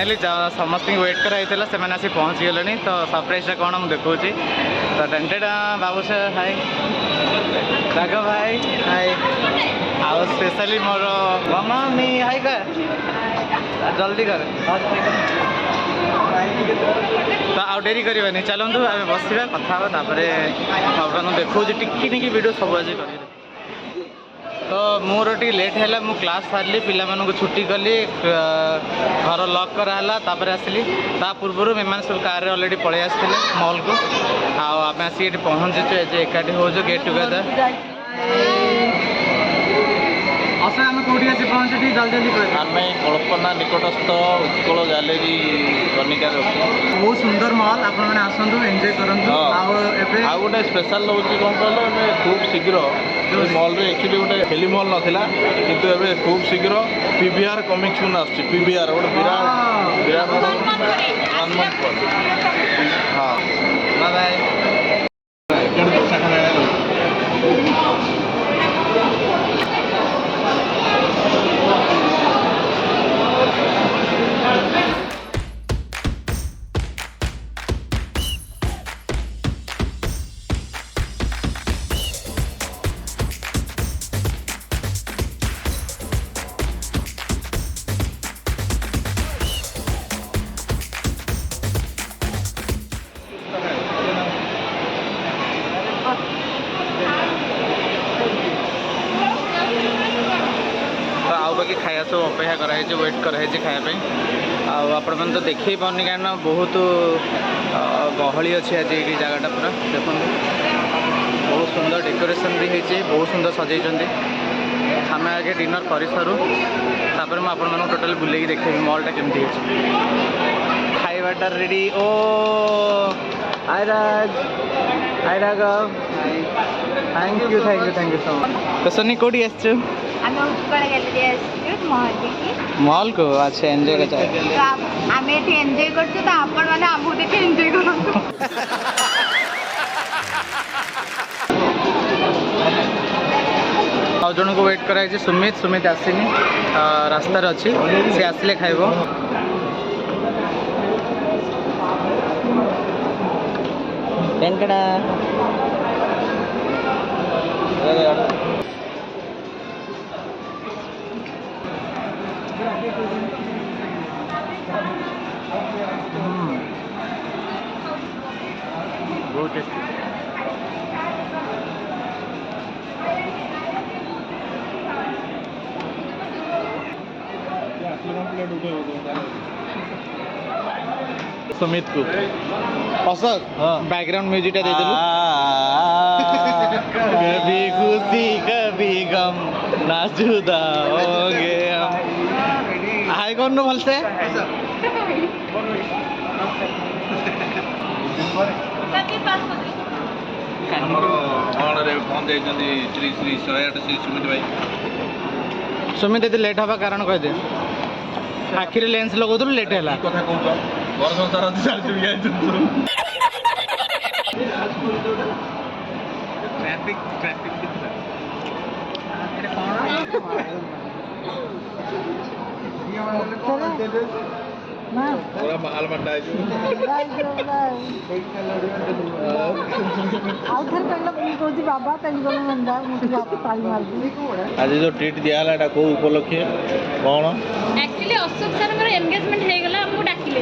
Finally समस्त wait कराई से आसी पहुँची गले तो सरप्राइज कौन मुझे देखा तो टेंटेड बाबू से हाय राघव भाई हाय आउ स्पेशली मोर मम्मी हाय जल्दी कर तो आउ डेरी करवानी चलतु आम बसवा कथा आपन देखा टिकी टिकी वीडियो सब आज कर तो मोर टी लेट है मु क्लास सारे पिला छुट्टी कली घर लॉक कराला आसली ता पूर्व मेहमान सब कार ऑलरेडी पलि आसते मॉल को आम आसिक पहुँचीचु एकाठी हो गेट टुगेदर अच्छा आम कौटी आसी पहुँचे जल्दी जल्दी आम कल्पना निकटस्थ उत्कल गैलरी कनिका बहुत सुंदर मॉल आप आसतु एंजॉय करूँ आउ गोटे स्पेशल रोचे कौन कह खूब शीघ्र मॉल रे एक्चुअली गोटे फिल्म मॉल नाला किंतु एबे खूब शीघ्र पीवीआर कमिंग सून आस पीवीआर गोटे विराट विराट हाँ बाय बाकी खाया सब अपेक्षा कराई वेट कराई खायापी आपण मैंने तो देखे पानी कहीं बहुत गहली अच्छी आज ये जगटा पूरा देखो बहुत सुंदर डेकोरेशन भी होती बहुत सुंदर सजाई आम आगे डिनर कर सारू तापर मुझे टोटाल बुले देखेबी मॉलटा केमती खाइबाटा रेडी ओ hi Raj hi Raghav thank you so much तो सनी कौटी आस मॉल को अच्छा एंजॉय कर एंजॉय जन को वेट कराई सुमित सुमित आसनी रास्तार अच्छी सी आसले खाइब टेंकड़ा बहुत टेस्टी सुमित को पसंद बैकग्राउंड म्यूजिक दे देलु कभी खुशी कभी गम ना जुदा होंगे हम हाय कौन भल से श्री श्री 108 श्री सुमित भाई सुमित ये लेट हवा कारण कह दे आखिर लेंस लगो लेट है कथा कह घर संसार ट्रैफिक ट्रैफिक पूरा माल मंडा आज जो ट्रीट दिया को उपलक्षे कौन एक्चुअली अशोक सर एंगेजमेंट हो गला हमको डाकिले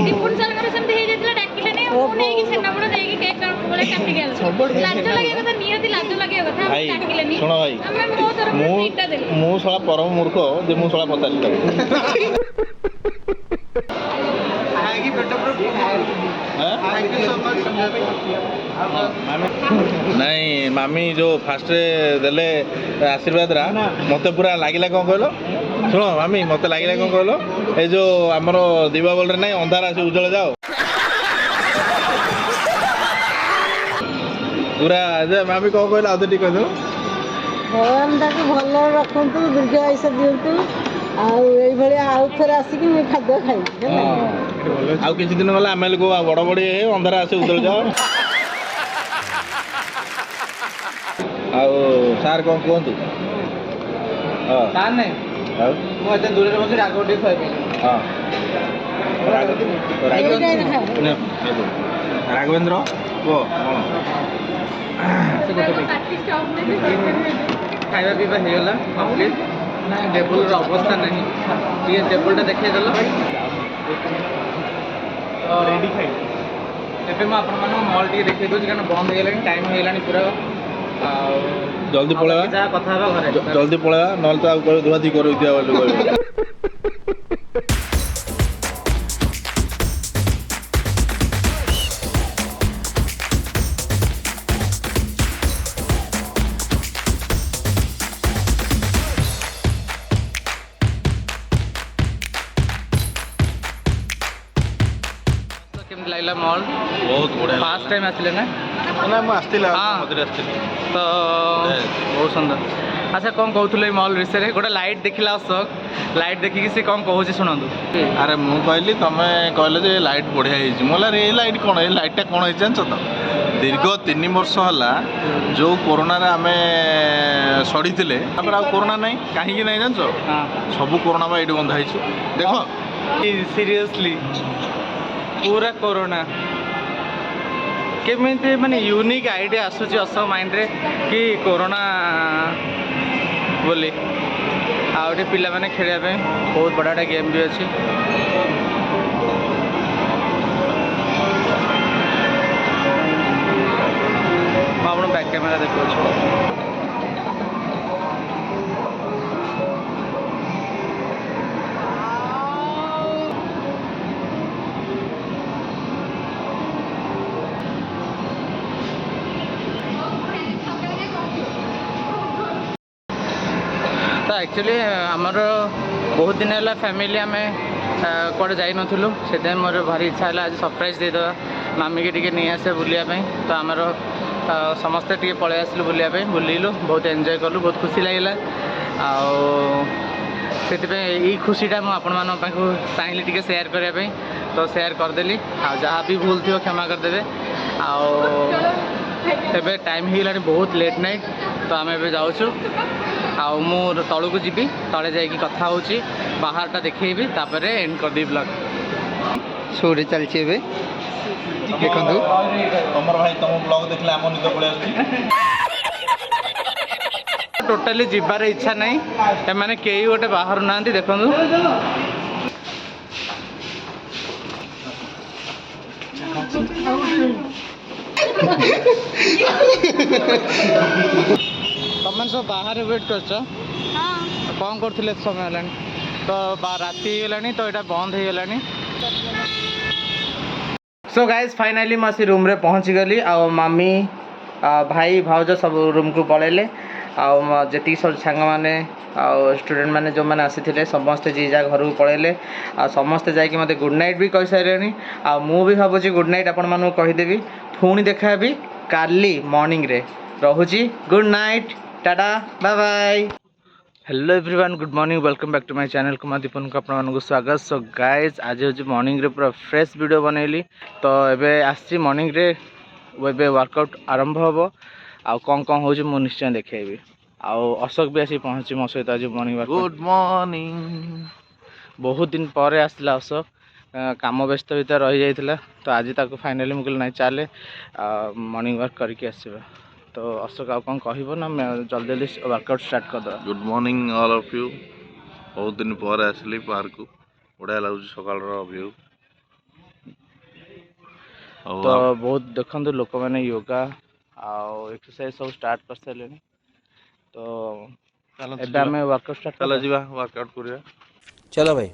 दीपुन सर सेमती हो जाइतला डाकिले नै मु नै कि छेनाबड़ दे कि केक बोले काटी गेल लाज लगे कथा नियति लाज लगे कथा डाकिले नि सुनो भाई हम मो तरफ ट्रीटटा देली मु साला परम मूर्ख जे मु साला पचास आएगी पेटो proof thank you so much नहीं मामी जो फास्ट देले आशीर्वाद रा मते पूरा लागिला कौन कहलो सुनो मामी मते लागिला कौन कहलो ए जो हमरो दीपावली रे नहीं अंधार आसी उजळ जाओ पूरा जे मामी कौन कहलो आदि ठीक कहलो भगवान ताके भल रखंतु दीर्घ आयुष दियंतु आउ थे आसिक खाद्य खाई आउ किसी दिन गला आम लोग बड़ बड़ी अंधार आसे उतल जाओ सार कौन कहतु सार नहीं दूर बस आगे हाँ ରାଘବେନ୍ଦ୍ର କୁହ ଖାଇବା ପିଇବା ହେଇଗଲା କମ୍ପ୍ଲିଟ୍। ଟେବୁଲ୍ର ଅବସ୍ଥା ନାହିଁ, ଟିକେ ଟେବୁଲ୍ଟା ଦେଖେଇଦେଲ। ରେଡ଼ି ଖାଇ ଏବେ ମୁଁ ଆପଣମାନଙ୍କୁ ମଲ୍ ଟିକେ ଦେଖେଇ ଦେଉଛି, କାରଣ ବନ୍ଦ ହେଇଗଲାଣି, ଟାଇମ୍ ହେଇଗଲାଣି ପୁରା। ଆଉ ଜଲ୍ଦି ପଳେଇବା, ଯାହା କଥା ହେବା ଘରେ ଜଲ୍ଦି ପଳେଇବା, ନହେଲେ ତ ଆଉ ଧୁଆଧୁଇ କରୁଥିବ ବୋଲି କହିବେ। କେମିତି ଲାଗିଲା ମଲ୍? ବହୁତ ବଢ଼ିଆ। ଫାର୍ଷ୍ଟ ଟାଇମ୍ ଆସିଲେ ନା? ନା ମୁଁ ଆସିଥିଲି, ହଁ ମଝିରେ ଆସିଥିଲି ତ ବହୁତ ସୁନ୍ଦର। ଆଚ୍ଛା କ'ଣ କହୁଥିଲେ ଏଇ ମଲ୍ ବିଷୟରେ? ଗୋଟେ ଲାଇଟ୍ ଦେଖିଲା ଅଶୋକ, ଲାଇଟ୍ ଦେଖିକି ସେ କ'ଣ କହୁଛି ଶୁଣନ୍ତୁ। ଆରେ ମୁଁ କହିଲି ତମେ କହିଲେ ଯେ ଲାଇଟ୍ ବଢ଼ିଆ ହେଇଛି, ମୁଁ କହିଲି ଏ ଲାଇଟ୍ କ'ଣ, ଏ ଲାଇଟ୍ଟା କ'ଣ ହେଇଛି ଜାଣିଛ ତ? ଦୀର୍ଘ 3 ବର୍ଷ ହେଲା ଯେଉଁ କରୋନାରେ ଆମେ ସଢ଼ିଥିଲେ, ତାପରେ ଆଉ କରୋନା ନାହିଁ। କାହିଁକି ନାହିଁ ଜାଣିଛ? ସବୁ କରୋନା ବା ଏଇଠି ବନ୍ଧା ହେଇଛି। ଦେଖ ସିରିୟସଲି ପୁରା କୋରୋନା କେମିତି ମାନେ ୟୁନିକ୍ ଆଇଡ଼ିଆ ଆସୁଛି ଅଶୋକ ମାଇଣ୍ଡରେ କି କୋରୋନା ବୋଲି। ଆଉ ଏଠି ପିଲାମାନେ ଖେଳିବା ପାଇଁ ବହୁତ ବଡ଼ ବଡ଼ ଗେମ୍ ବି ଅଛି। ମୁଁ ଆପଣ ବ୍ୟାକ୍ କ୍ୟାମେରା ଦେଖାଉଛି। ତ ଆକ୍ଚୁଆଲି ଆମର ବହୁତ ଦିନ ହେଲା ଫ୍ୟାମିଲି ଆମେ କୁଆଡ଼େ ଯାଇନଥିଲୁ, ସେଥିପାଇଁ ମୋର ଭାରି ଇଚ୍ଛା ହେଲା ଆଜି ସରପ୍ରାଇଜ୍ ଦେଇଦେବା, ମାମିକି ଟିକେ ନେଇ ଆସିବା ବୁଲିବା ପାଇଁ। ତ ଆମର ସମସ୍ତେ ଟିକେ ପଳେଇ ଆସିଲୁ ବୁଲିବା ପାଇଁ, ବୁଲିଲୁ, ବହୁତ ଏନ୍ଜୟ କଲୁ, ବହୁତ ଖୁସି ଲାଗିଲା। ଆଉ ସେଥିପାଇଁ ଏଇ ଖୁସିଟା ମୁଁ ଆପଣମାନଙ୍କ ପାଖକୁ ଚାହିଁଲି ଟିକେ ସେୟାର କରିବା ପାଇଁ, ତ ସେୟାର କରିଦେଲି। ଆଉ ଯାହା ବି ଭୁଲ ଥିବ କ୍ଷମା କରିଦେବେ। ଆଉ ଏବେ ଟାଇମ୍ ହେଇଗଲାଣି ବହୁତ ଲେଟ୍ ନାଇଟ୍, ତ ଆମେ ଏବେ ଯାଉଛୁ। ଆଉ ମୁଁ ତଳକୁ ଯିବି, ତଳେ ଯାଇକି କଥା ହେଉଛି, ବାହାରଟା ଦେଖେଇବି, ତାପରେ ଏଣ୍ଡ କରିଦେବି ବ୍ଲଗ୍। ଶୋରେ ଚାଲିଛି ଏବେ, ଦେଖନ୍ତୁ। ତମର ଭାଇ ତମ ବ୍ଲଗ ଦେଖିଲେ ଆମ ନିଦ ପଳେଇ ଆସୁଛି। ଟୋଟାଲି ଯିବାର ଇଚ୍ଛା ନାହିଁ, ଏମାନେ କେହି ଗୋଟେ ବାହାରୁ ନାହାନ୍ତି, ଦେଖନ୍ତୁ। ତମେ ସବୁ ବାହାରେ ୱେଟ୍ କରୁଛ? କ'ଣ କରୁଥିଲେ ଏତେ ସମୟ ହେଲାଣି? ତ ରାତି ହେଇଗଲାଣି, ତ ଏଇଟା ବନ୍ଦ ହେଇଗଲାଣି। ସୋ ଗାଇଜ୍ ଫାଇନାଲି ମୁଁ ଆସି ରୁମ୍ରେ ପହଞ୍ଚିଗଲି। ଆଉ ମାମି ଭାଇ ଭାଉଜ ସବୁ ରୁମ୍କୁ ପଳେଇଲେ। ଆଉ ଯେତିକି ସବୁ ସାଙ୍ଗମାନେ ଆଉ ଷ୍ଟୁଡେଣ୍ଟ ମାନେ ଯେଉଁମାନେ ଆସିଥିଲେ ସମସ୍ତେ ଯିଏ ଯାହା ଘରକୁ ପଳେଇଲେ। ଆଉ ସମସ୍ତେ ଯାଇକି ମୋତେ ଗୁଡ଼୍ ନାଇଟ୍ ବି କହିସାରିଲେଣି। ଆଉ ମୁଁ ବି ଭାବୁଛି ଗୁଡ଼୍ ନାଇଟ୍ ଆପଣମାନଙ୍କୁ କହିଦେବି। ପୁଣି ଦେଖା ହେବି କାଲି ମର୍ଣ୍ଣିଂରେ। ରହୁଛି, good night, tata, bye bye. Hello everyone, good morning, welcome back to my channel Kumar Dipun को आपको स्वागत। सो गाइज आज हूँ मॉर्निंग रे पूरा फ्रेश वीडियो बनैली। तो एबे आसी मॉर्निंग रे एबे वर्कआउट आरंभ हम। आउ कौन कौन हो निश्चय देखी। आउ अशोक भी आसी पहुँची मो सहित आज मॉर्निंग वर्क। Good morning. बहुत दिन पर आसला अशोक, काम व्यस्त भितर रही जाइथिला। तो आज ताको फाइनली मुझे ना चले मॉर्निंग वर्क करके आसवा। तो अशोक आउ कौन कह ना जल्दी जल्दी वर्कआउट स्टार्ट कर दो। Good morning all of you. बहुत दिन पर आसली पार्क को, बढ़िया लगुच सकाल व्यू। तो बहुत देखो लोक मैंने योगा आउ एक्सरसाइज सब स्टार्ट कर सारे। तो एबे हमें वर्कआउट स्टार्ट चलो जीवा वर्कआउट करिया। चलो भाई।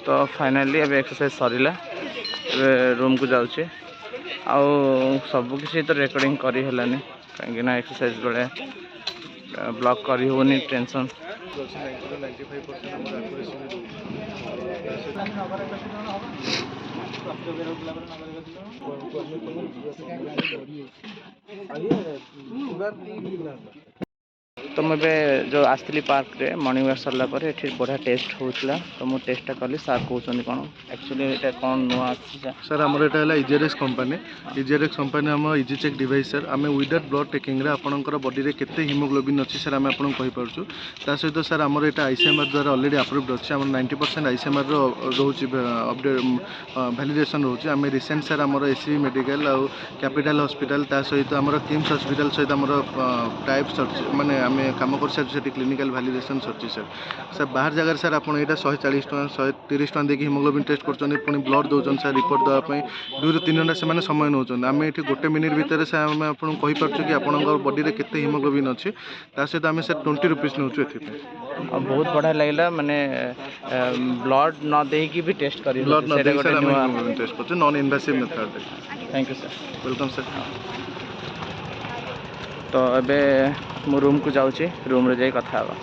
तो फाइनाली अब एक्सरसाइज सरिला रूम को जाऊँचे आउ सब किसी तो रेकर्डिंग करी हेलानी कहीं ना एक्सरसाइज बेले ब्लॉग करी होनी टेंशन तो मुझे जो आसली पार्क रे मॉर्निंग वॉक सरला पर ये बढ़िया टेस्ट होता तो मुझे टेस्टा कली सार कहते कौन एक्चुअली ये कौन नुआ सर आमर यहाँ इजेरेक्स कंपानी इजेरेक्स कंपानी आम इजी चेक डिवाइस सर आम विदाउट ब्लड टेकिंग आपंकर बॉडी रे केते हिमोग्लोबिन अच्छी सर आम आपको कहीपरचु ता सहित सर आमर यहाँ आईसीएमआर द्वारा ऑलरेडी अप्रूव्ड अच्छे आम 90% आईसीएमआर रोचे अपडेट वैलिडेशन रोचे आम रिसेंट सर आमर एससीबी मेडिकल आउ कैपिटल हॉस्पिटल ता सहित आमर किम्स हॉस्पिटल सहित आमर टाइप्स माने आम कम कर सारी clinical validation sir sir sir बाहर जगह सर आप 140 टका 130 टका देखिए हिमोग्लोबिन टेस्ट कर ब्लड दौरान सर रिपोर्ट देवाई 2 ରୁ 3 घंटा से समय नौ आम ये 1 मिनिट भितर से आम आपको कहीपरचु कि आपंकर बॉडी रे केते हिमोग्लोबिन अच्छी सहित आम सर 20 रुपीज नौ बहुत बढ़िया लगे माने ब्लड न देकी भी टेस्ट करी ब्लड न देकी सर हिमोग्लोबिन टेस्ट कर non invasive method thank you sir welcome sir तो अबे मु रूम को जाऊँगी रूम रे जाई कथा हवा